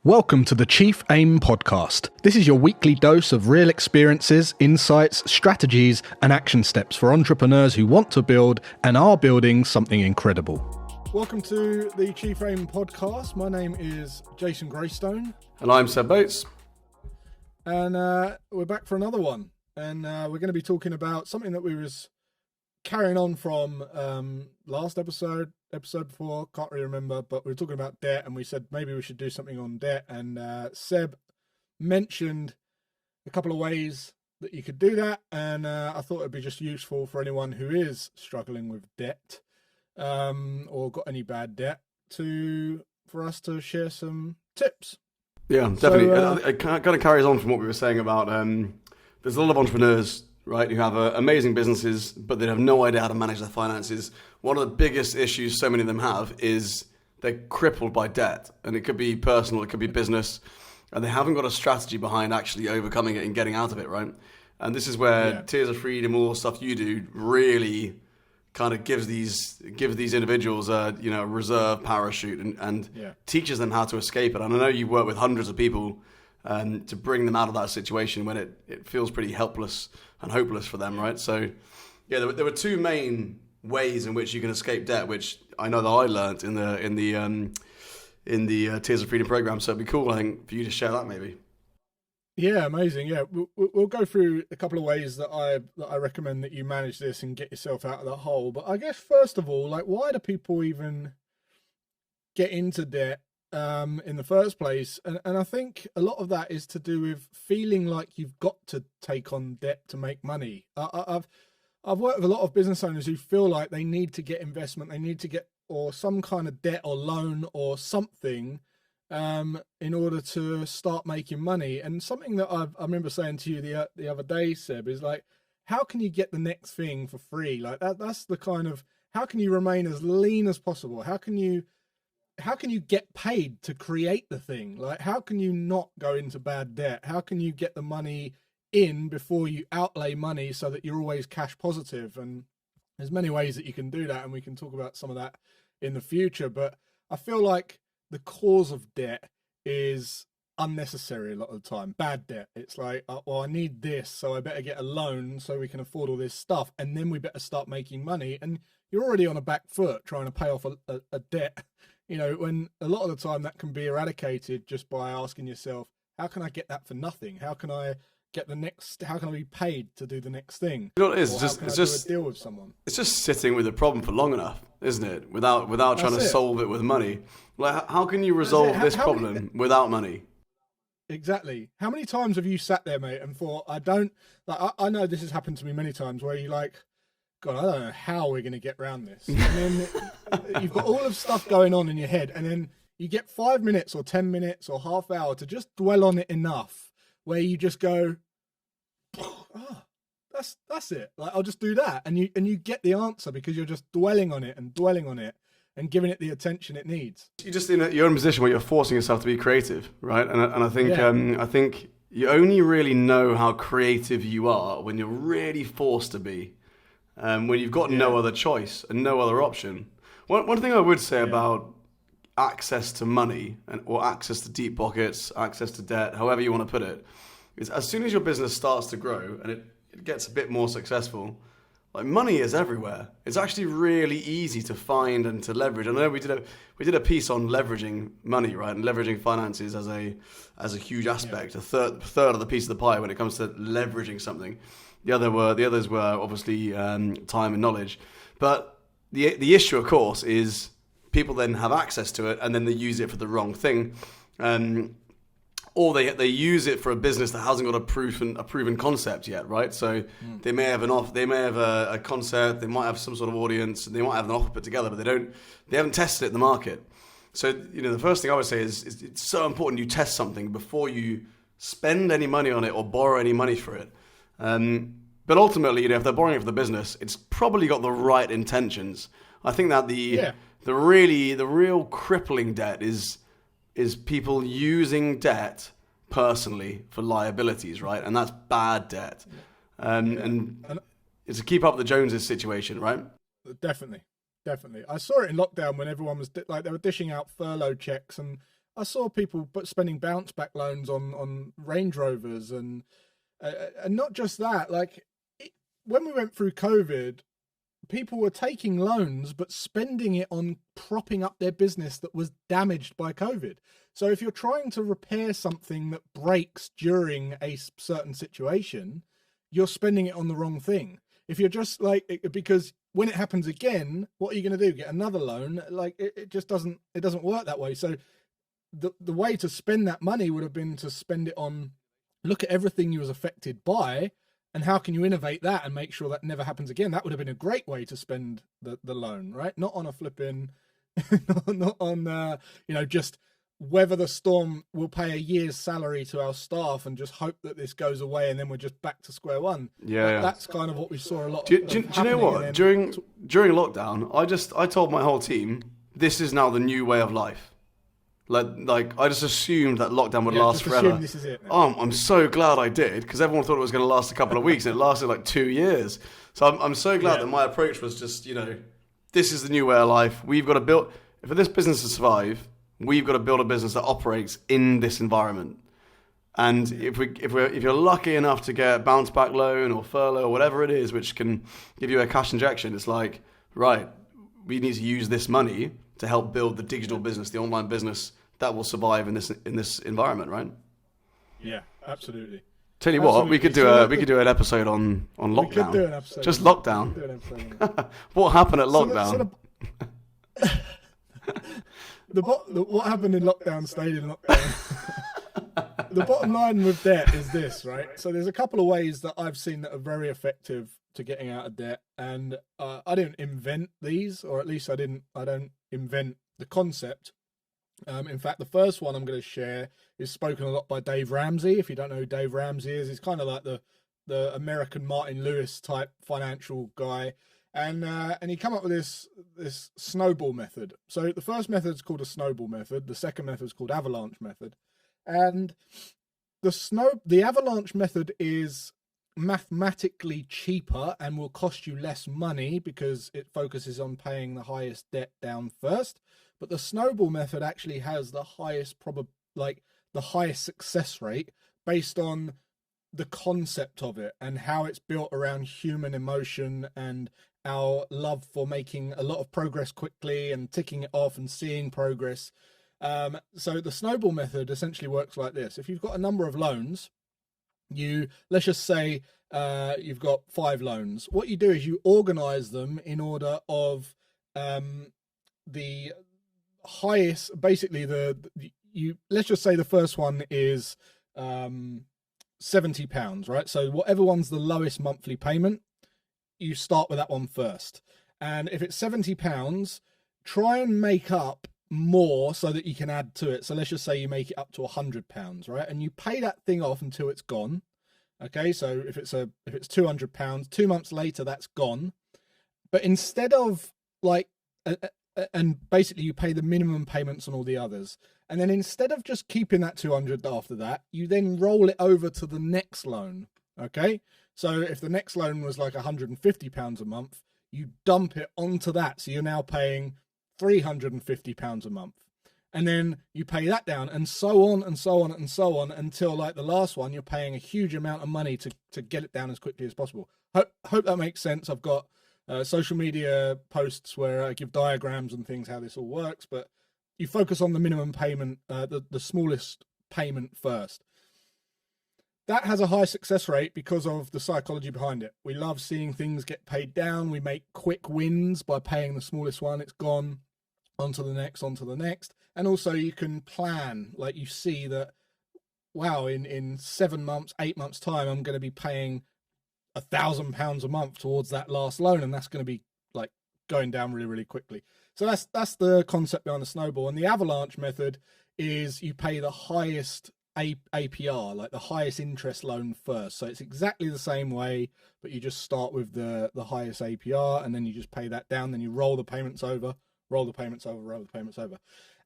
Welcome to the Chief Aim podcast. This is your weekly dose of real experiences, insights, strategies, and action steps for entrepreneurs who want to build and are building something incredible. Welcome to the Chief Aim podcast. My name is Jason Graystone. And I'm Seb Bates. And we're back for another one. And we're going to be talking about something that we was carrying on from last episode before, can't really remember, but we were talking about debt and we said maybe we should do something on debt. And Seb mentioned a couple of ways that you could do that. And I thought it'd be just useful for anyone who is struggling with debt or got any bad debt for us to share some tips. Yeah, definitely. It kind of carries on from what we were saying about there's a lot of entrepreneurs, right, who have amazing businesses, but they have no idea how to manage their finances. One of the biggest issues so many of them have is they're crippled by debt. And it could be personal, it could be business. And they haven't got a strategy behind actually overcoming it and getting out of it, right? And this is where Tears of Freedom, all the stuff you do, really kind of gives these individuals a reserve parachute and teaches them how to escape it. And I know you work with hundreds of people to bring them out of that situation when it feels pretty helpless and hopeless for them, right? So, yeah, there were two main ways in which you can escape debt, which I know that I learned in the Tears of Freedom program. So it'd be cool, I think, for you to share that maybe. Yeah, amazing. Yeah, we'll go through a couple of ways that I recommend that you manage this and get yourself out of that hole. But I guess first of all, like, why do people even get into debt in the first place? And I think a lot of that is to do with feeling like you've got to take on debt to make money. I've worked with a lot of business owners who feel like they need to get investment, they need to get or some kind of debt or loan or something in order to start making money. And something that I remember saying to you the other day, Seb, is like, how can you get the next thing for free? Like that's the kind of, how can you remain as lean as possible? How can you get paid to create the thing? Like, how can you not go into bad debt? How can you get the money in before you outlay money so that you're always cash positive? And there's many ways that you can do that, and we can talk about some of that in the future. But I feel like the cause of debt is unnecessary a lot of the time. Bad debt. It's like, well, I need this, so I better get a loan so we can afford all this stuff, and then we better start making money. And you're already on a back foot trying to pay off a debt, when a lot of the time that can be eradicated just by asking yourself, how can I get that for nothing? How can I be paid to do the next thing? You know what it is? It's just a deal with someone. It's just sitting with the problem for long enough, isn't it? Without trying to solve it with money. Like, how can you resolve this problem without money? Exactly. How many times have you sat there, mate, and thought, I know this has happened to me many times, where you like, God, I don't know how we're going to get around this. And then you've got all of stuff going on in your head, and then you get 5 minutes or 10 minutes or half hour to just dwell on it enough where you just go, oh, that's it. Like, I'll just do that. And you get the answer because you're just dwelling on it and giving it the attention it needs. You're just in your own position where you're forcing yourself to be creative, right? And I think you only really know how creative you are when you're really forced to be. When you've got no other choice and no other option. One thing I would say about access to money or access to deep pockets, access to debt, however you want to put it, is as soon as your business starts to grow and it gets a bit more successful, like, money is everywhere. It's actually really easy to find and to leverage. I know we did a piece on leveraging money, right, and leveraging finances as a huge aspect, a third of the piece of the pie when it comes to leveraging something. The others were obviously time and knowledge. But the issue, of course, is people then have access to it and then they use it for the wrong thing. Or they use it for a business that hasn't got a proven concept yet, right? So they may have a concept, they might have some sort of audience, they might have an offer put together, but they haven't tested it in the market. So, the first thing I would say is it's so important you test something before you spend any money on it or borrow any money for it. But ultimately, if they're borrowing it for the business, it's probably got the right intentions. I think that the real crippling debt is people using debt personally for liabilities, right? And that's bad debt. And it's a keep up the Joneses situation, right? Definitely. I saw it in lockdown when everyone was they were dishing out furlough checks, and I saw people spending bounce back loans on Range Rovers, and not just that. Like when we went through COVID, people were taking loans but spending it on propping up their business that was damaged by COVID. So if you're trying to repair something that breaks during a certain situation, you're spending it on the wrong thing. If you're just like, because when it happens again, what are you going to do? Get another loan? Like it just doesn't work that way. So the way to spend that money would have been to spend it on, look at everything you was affected by, and how can you innovate that and make sure that never happens again? That would have been a great way to spend the loan, right? Not on a flipping, not on, just weather the storm. We'll pay a year's salary to our staff and just hope that this goes away, and then we're just back to square one. Yeah. That's kind of what we saw a lot. Do you know what? During lockdown, I told my whole team, this is now the new way of life. Like I just assumed that lockdown would last forever. This is it. I'm so glad I did, because everyone thought it was going to last a couple of weeks, and it lasted like 2 years. So I'm so glad that my approach was just, this is the new way of life. We've got to build, for this business to survive, we've got to build a business that operates in this environment. And if you're lucky enough to get a bounce back loan or furlough or whatever it is, which can give you a cash injection, it's like, right, we need to use this money to help build the digital business, the online business that will survive in this environment, right? Yeah, absolutely. Tell you what, we could do an episode on lockdown. We could do an episode. Just lockdown. What happened at lockdown? What happened in lockdown stayed in lockdown. The bottom line with debt is this, right? So there's a couple of ways that I've seen that are very effective to getting out of debt, and I didn't invent these, or at least I don't invent the concept. In fact, the first one I'm going to share is spoken a lot by Dave Ramsey. If you don't know who Dave Ramsey is, he's kind of like the American Martin Lewis type financial guy. And he come up with this snowball method. So the first method is called a snowball method. The second method is called avalanche method. And the avalanche method is mathematically cheaper and will cost you less money because it focuses on paying the highest debt down first. But the snowball method actually has the highest the highest success rate based on the concept of it and how it's built around human emotion and our love for making a lot of progress quickly and ticking it off and seeing progress. So the snowball method essentially works like this. If you've got a number of loans, let's just say you've got 5 loans. What you do is you organize them in order of the highest, basically let's just say the first one is £70, right? So whatever one's the lowest monthly payment, you start with that one first. And if it's £70, try and make up more so that you can add to it. So let's just say you make it up to £100, right? And you pay that thing off until it's gone. Okay, so if it's £200, 2 months later, that's gone. But instead of and basically you pay the minimum payments on all the others. And then instead of just keeping that 200 after that, you then roll it over to the next loan. Okay. So if the next loan was like £150 a month, you dump it onto that. So you're now paying £350 a month. And then you pay that down, and so on and so on and so on until like the last one, you're paying a huge amount of money to get it down as quickly as possible. Hope that makes sense. I've got social media posts where I give diagrams and things how this all works, but you focus on the minimum payment, the smallest payment first. That has a high success rate because of the psychology behind it. We love seeing things get paid down. We make quick wins by paying the smallest one. It's gone, onto the next. And also you can plan, like you see that, wow, in 7 months, 8 months time, I'm going to be paying £1,000 a month towards that last loan, and that's going to be like going down really, really quickly. So that's the concept behind the snowball. And the avalanche method is you pay the highest APR, like the highest interest loan first. So it's exactly the same way, but you just start with the highest APR, and then you just pay that down. Then you roll the payments over.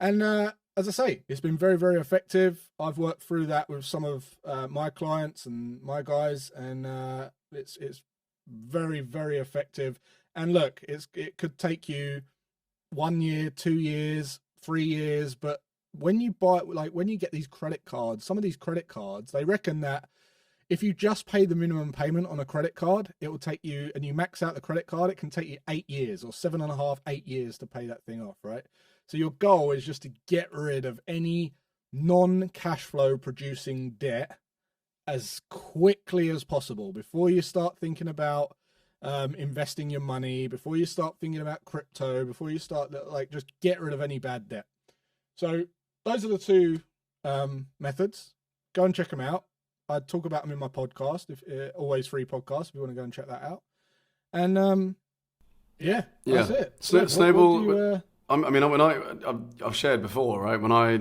And as I say, it's been very, very effective. I've worked through that with some of my clients and my guys, and it's very, very effective. And look, it could take you 1 year, 2 years, 3 years, but when you buy, like when you get these credit cards, some of these credit cards, they reckon that if you just pay the minimum payment on a credit card, it will take you, and you max out the credit card, it can take you 8 years or 7.5, 8 years to pay that thing off, right? So your goal is just to get rid of any non-cash flow producing debt as quickly as possible before you start thinking about investing your money, before you start thinking about crypto, before you start, like, just get rid of any bad debt. So those are the two methods. Go and check them out. I talk about them in my podcast, always free podcast, if you want to go and check that out. And that's it. Snowball. I mean, I've shared before, right? When I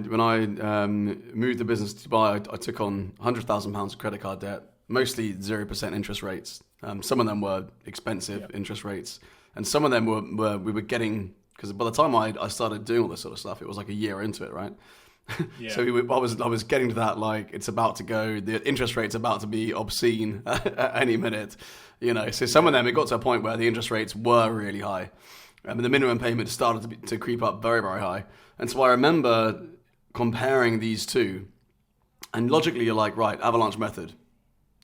moved the business to Dubai, I took on £100,000 of credit card debt, mostly 0% interest rates. Some of them were expensive interest rates, and some of them we were getting, because by the time I started doing all this sort of stuff, it was like a year into it, right? Yeah. So I was getting to that, like, it's about to go, the interest rate's about to be obscene at any minute, you know. So some of them, it got to a point where the interest rates were really high. And the minimum payment started to creep up very, very high. And so I remember comparing these two, and logically you're like, right, avalanche method,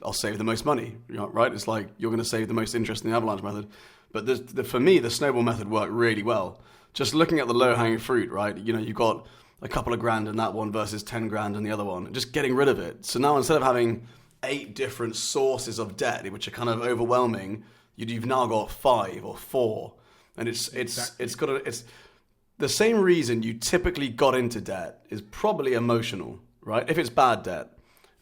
I'll save the most money, right? It's like you're going to save the most interest in the avalanche method. But for me, the snowball method worked really well. Just looking at the low-hanging fruit, right? You know, you've got a couple of grand in that one versus 10 grand in the other one, just getting rid of it. So now instead of having 8 different sources of debt, which are kind of overwhelming, you've now got 5 or 4. And it's the same reason you typically got into debt is probably emotional, right? If it's bad debt.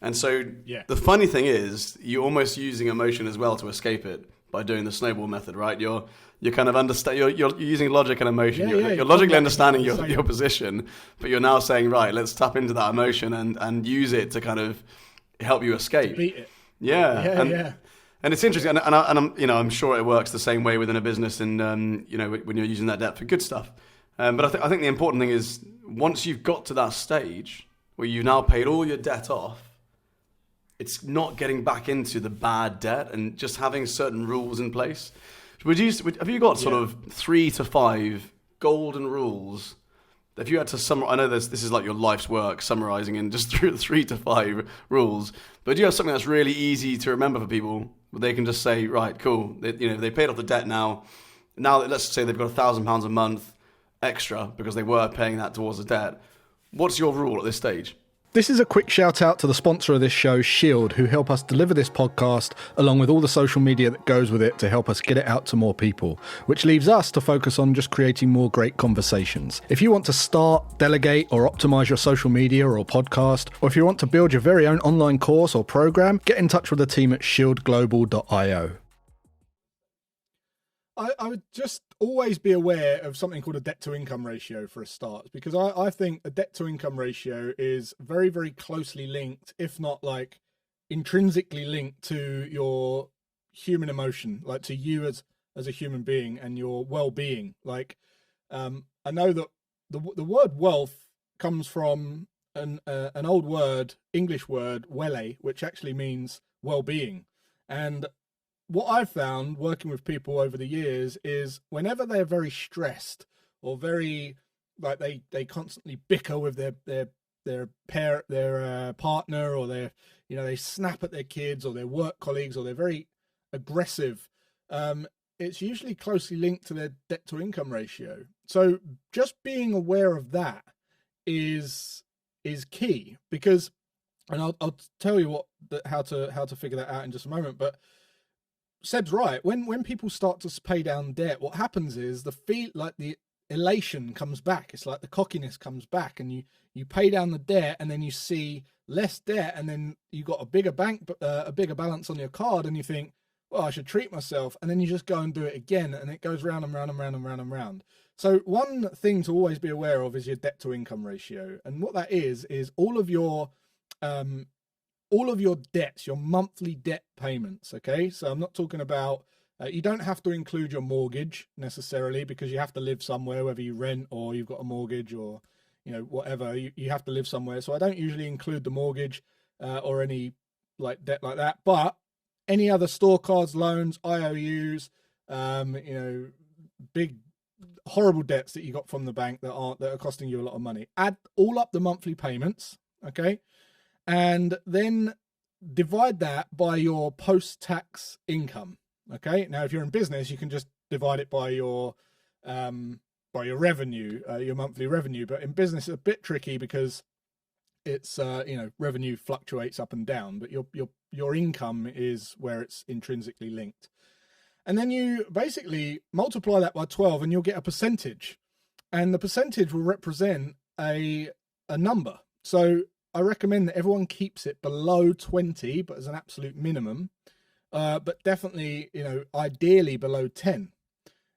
And so the funny thing is, you're almost using emotion as well to escape it by doing the snowball method, right? You're kind of understand. You're using logic and emotion. You're logically understanding your position, but you're now saying, right, let's tap into that emotion and use it to kind of help you escape. To beat it. Yeah. And it's interesting, and I'm sure it works the same way within a business, and when you're using that debt for good stuff. But I think the important thing is, once you've got to that stage where you've now paid all your debt off, it's not getting back into the bad debt and just having certain rules in place. Have you got sort of 3 to 5 golden rules? If you had to summarize, I know this is like your life's work, summarizing in just 3 to 5 rules, but do you have something that's really easy to remember for people? Where they can just say, right, cool, they paid off the debt now. Now, let's say they've got £1,000 a month extra because they were paying that towards the debt. What's your rule at this stage? This is a quick shout out to the sponsor of this show, Shield, who help us deliver this podcast, along with all the social media that goes with it to help us get it out to more people, which leaves us to focus on just creating more great conversations. If you want to start, delegate, or optimize your social media or podcast, or if you want to build your very own online course or program, get in touch with the team at shieldglobal.io. I would just always be aware of something called a debt-to-income ratio for a start, because I think a debt-to-income ratio is very, very closely linked, if not like intrinsically linked to your human emotion, like to you as a human being and your well-being. Like, I know that the word wealth comes from an old word, English word, wele, which actually means well-being. And what I've found working with people over the years is whenever they're very stressed or very, like, they constantly bicker with their partner, or they snap at their kids or their work colleagues, or they're very aggressive, it's usually closely linked to their debt to income ratio. So just being aware of that is key, because, and I'll tell you how to figure that out in just a moment, but Seb's right. When people start to pay down debt, what happens is the elation comes back. It's like the cockiness comes back, and you pay down the debt, and then you see less debt, and then you got a bigger balance on your card, and you think, well, I should treat myself, and then you just go and do it again, and it goes round and round and round and round and round. So one thing to always be aware of is your debt to income ratio, and what that is all of your debts, your monthly debt payments. Okay, so I'm not talking about, you don't have to include your mortgage necessarily, because you have to live somewhere, whether you rent or you've got a mortgage, or whatever, you have to live somewhere. So I don't usually include the mortgage or any like debt like that, but any other store cards, loans, IOUs, big horrible debts that you got from the bank that are costing you a lot of money. Add all up the monthly payments, okay, and then divide that by your post-tax income. Okay, now if you're in business, you can just divide it by your revenue, your monthly revenue. But in business, it's a bit tricky because it's revenue fluctuates up and down, but your income is where it's intrinsically linked. And then you basically multiply that by 12 and you'll get a percentage. And the percentage will represent a number. So I recommend that everyone keeps it below 20, but as an absolute minimum. But definitely, ideally below 10.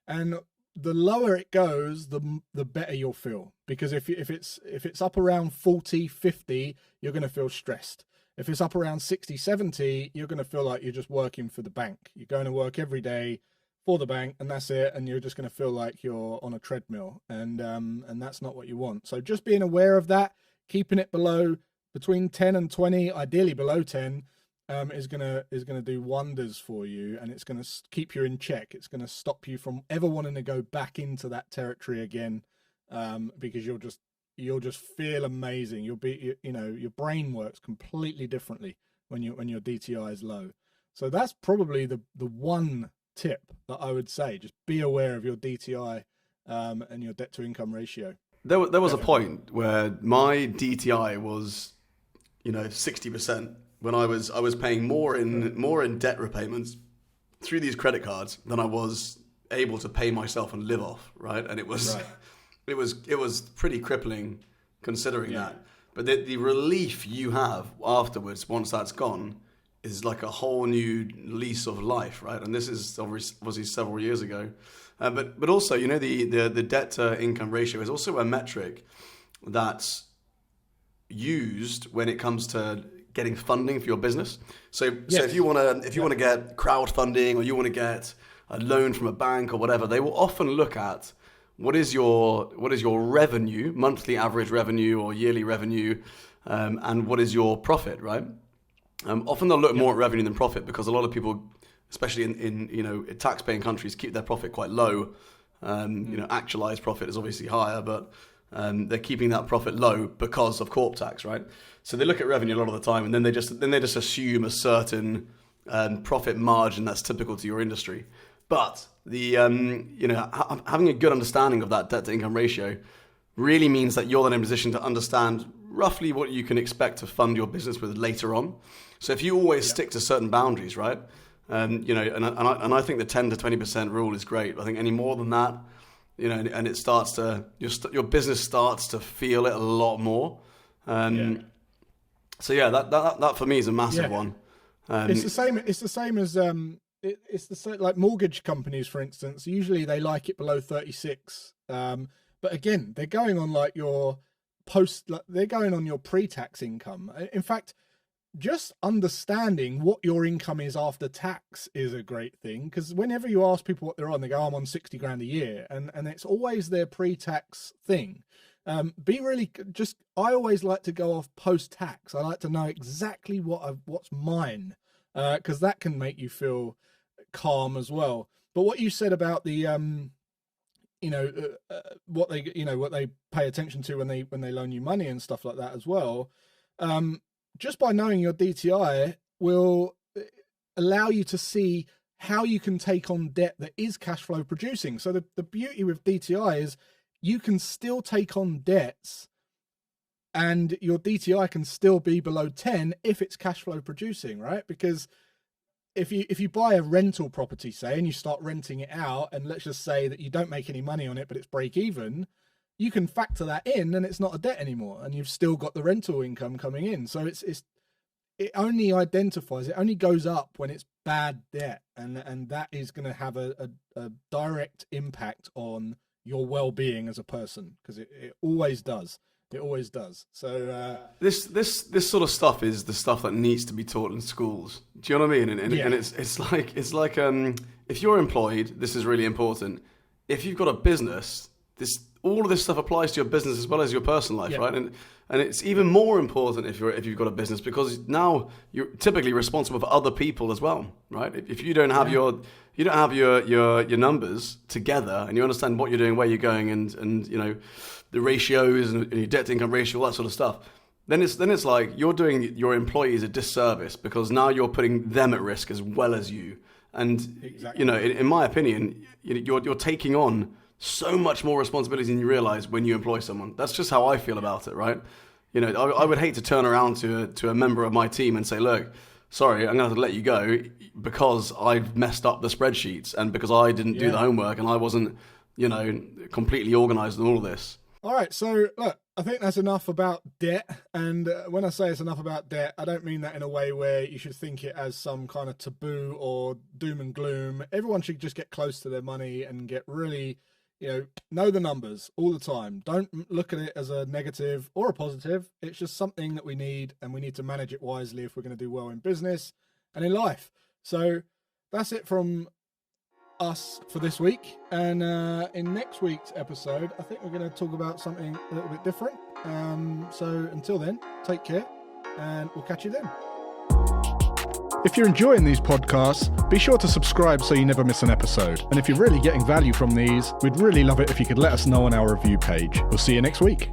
And the lower it goes, the better you'll feel. Because if it's up around 40, 50, you're going to feel stressed. If it's up around 60, 70, you're going to feel like you're just working for the bank. You're going to work every day for the bank, and that's it. And you're just going to feel like you're on a treadmill, and that's not what you want. So just being aware of that, keeping it below between 10 and 20, ideally below 10, is gonna do wonders for you, and it's gonna keep you in check. It's gonna stop you from ever wanting to go back into that territory again, because you'll just feel amazing. You'll be, your brain works completely differently when your DTI is low. So that's probably the one tip that I would say. Just be aware of your DTI and your debt to income ratio. There was a point where my DTI was, 60%. When I was paying more in debt repayments through these credit cards than I was able to pay myself and live off, right? And it was pretty crippling considering that. But the relief you have afterwards, once that's gone, is like a whole new lease of life, right? And this is obviously several years ago. But also, the debt to income ratio is also a metric that's used when it comes to getting funding for your business. So if you want to get crowdfunding, or you want to get a loan from a bank or whatever, they will often look at what is your revenue, monthly average revenue or yearly revenue, and what is your profit, right? Often they'll look more at revenue than profit, because a lot of people, especially in tax-paying countries, keep their profit quite low. Actualized profit is obviously higher, but they're keeping that profit low because of corp tax, right? So they look at revenue a lot of the time, and then they just assume a certain profit margin that's typical to your industry. But the having a good understanding of that debt to income ratio really means that you're then in a position to understand roughly what you can expect to fund your business with later on. So if you always stick to certain boundaries, right? And I think the 10 to 20% rule is great. I think any more than that, and it starts to your business starts to feel it a lot more. So that for me is a massive one. It's the same. It's the same as it's the same, like mortgage companies, for instance. Usually they like it below 36. But again, they're going on like they're going on your pre-tax income. In fact, just understanding what your income is after tax is a great thing, because whenever you ask people what they're on, they go, I'm on 60 grand a year, and it's always their pre-tax thing. I always like to go off post-tax. I like to know exactly what's mine, because that can make you feel calm as well. But what you said about the what they pay attention to when they loan you money and stuff like that as well, just by knowing your DTI will allow you to see how you can take on debt that is cash flow producing. So the beauty with DTI is you can still take on debts and your DTI can still be below 10 if it's cash flow producing, right? Because if you buy a rental property, say, and you start renting it out, and let's just say that you don't make any money on it, but it's break even, you can factor that in and it's not a debt anymore, and you've still got the rental income coming in. So it only goes up when it's bad debt, and that is going to have a direct impact on your well-being as a person, because it always does. It always does. So this sort of stuff is the stuff that needs to be taught in schools. Do you know what I mean? And it's like if you're employed, this is really important. If you've got a business, all of this stuff applies to your business as well as your personal life, Yeah. right? And it's even more important if you've got a business, because now you're typically responsible for other people as well, right? If you don't have your numbers together, and you understand what you're doing, where you're going, and you know the ratios and your debt to income ratio, all that sort of stuff, then it's like you're doing your employees a disservice, because now you're putting them at risk as well as you. And Exactly. you know, in my opinion, you're taking on so much more responsibility than you realize when you employ someone. That's just how I feel about it, right? You know, I would hate to turn around to a member of my team and say, look, sorry, I'm going to have to let you go because I've messed up the spreadsheets and because I didn't do the homework and I wasn't, you know, completely organized in all of this. All right, so look, I think that's enough about debt. And when I say it's enough about debt, I don't mean that in a way where you should think it as some kind of taboo or doom and gloom. Everyone should just get close to their money and get really, know the numbers all the time. Don't look at it as a negative or a positive. It's just something that we need, and we need to manage it wisely if we're going to do well in business and in life. So that's it from us for this week, and in next week's episode I think we're going to talk about something a little bit different. So until then, take care, and we'll catch you then. If you're enjoying these podcasts, be sure to subscribe so you never miss an episode. And if you're really getting value from these, we'd really love it if you could let us know on our review page. We'll see you next week.